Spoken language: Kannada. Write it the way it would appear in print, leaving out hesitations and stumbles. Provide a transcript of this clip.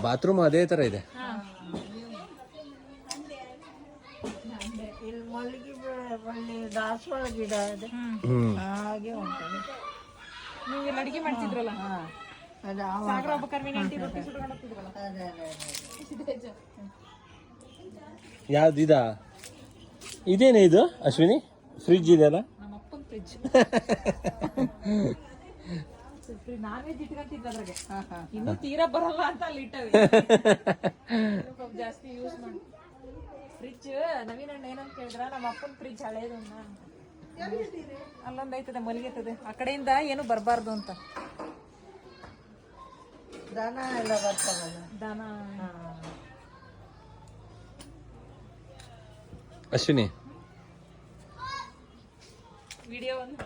ಬಾತ್ರೂಮ್ ಅದೇ ತರ ಇದೆ. ಇಲ್ಲಿ ಮಲ್ಲಿಗೆ ಬಳ್ಳಿ ದಾಸವಾಳ ಗಿಡ ಇದೆ, ಹಾಗೆ ಉಂಟು. ನೀವು ಇಲ್ಲಿ ಅಡಿಗೆ ಮಾಡ್ತಿದ್ರಲ್ಲ, ಅದು ಸಾಗರ ಹಬ್ಬಕ್ಕೆ ರೊಟ್ಟಿ ಸುಟ್ಕೊಂಡು ಹೋಗ್ತಿದ್ರಲ್ಲ. ಯಾವ್ದು ಇದಾ? ಇದೇನೇ ಇದು ಅಶ್ವಿನಿ? ಫ್ರಿಜ್ ಇದೆಯಲ್ಲ? ನಮ್ಮ ಅಪ್ಪನ ಫ್ರಿಜ್. ನಾನ್ ವೆಜ್ ಇಟ್ಕೊಂತಿದ್ದ ಅದ್ರಾಗೆ, ಇನ್ನು ತೀರಾ ಬರಲ್ಲ ಅಂತ ಅಲ್ಲಿ ಇಟ್ಟವಿ. ಜಾಸ್ತಿ ಯೂಸ್ ಮಾಡಿ ಫ್ರಿಜ್. ನವೀನ್ ಅಣ್ಣ ಏನಂತ ಕೇಳಿದ್ರ, ನಮ್ಮ ಅಪ್ಪನ ಫ್ರಿಜ್ ಹಳೇದು ಅಲ್ಲೊಂದು ಐತದೆ ಮಲಗಿತದೆ, ಆ ಕಡೆಯಿಂದ ಏನು ಬರಬಾರ್ದು ಅಂತ. ದನ ಎಲ್ಲ ಬರ್ತಾವಲ್ಲ, ದನ. ಅಶ್ವಿನಿ ವಿಡಿಯೋ ಒಂದು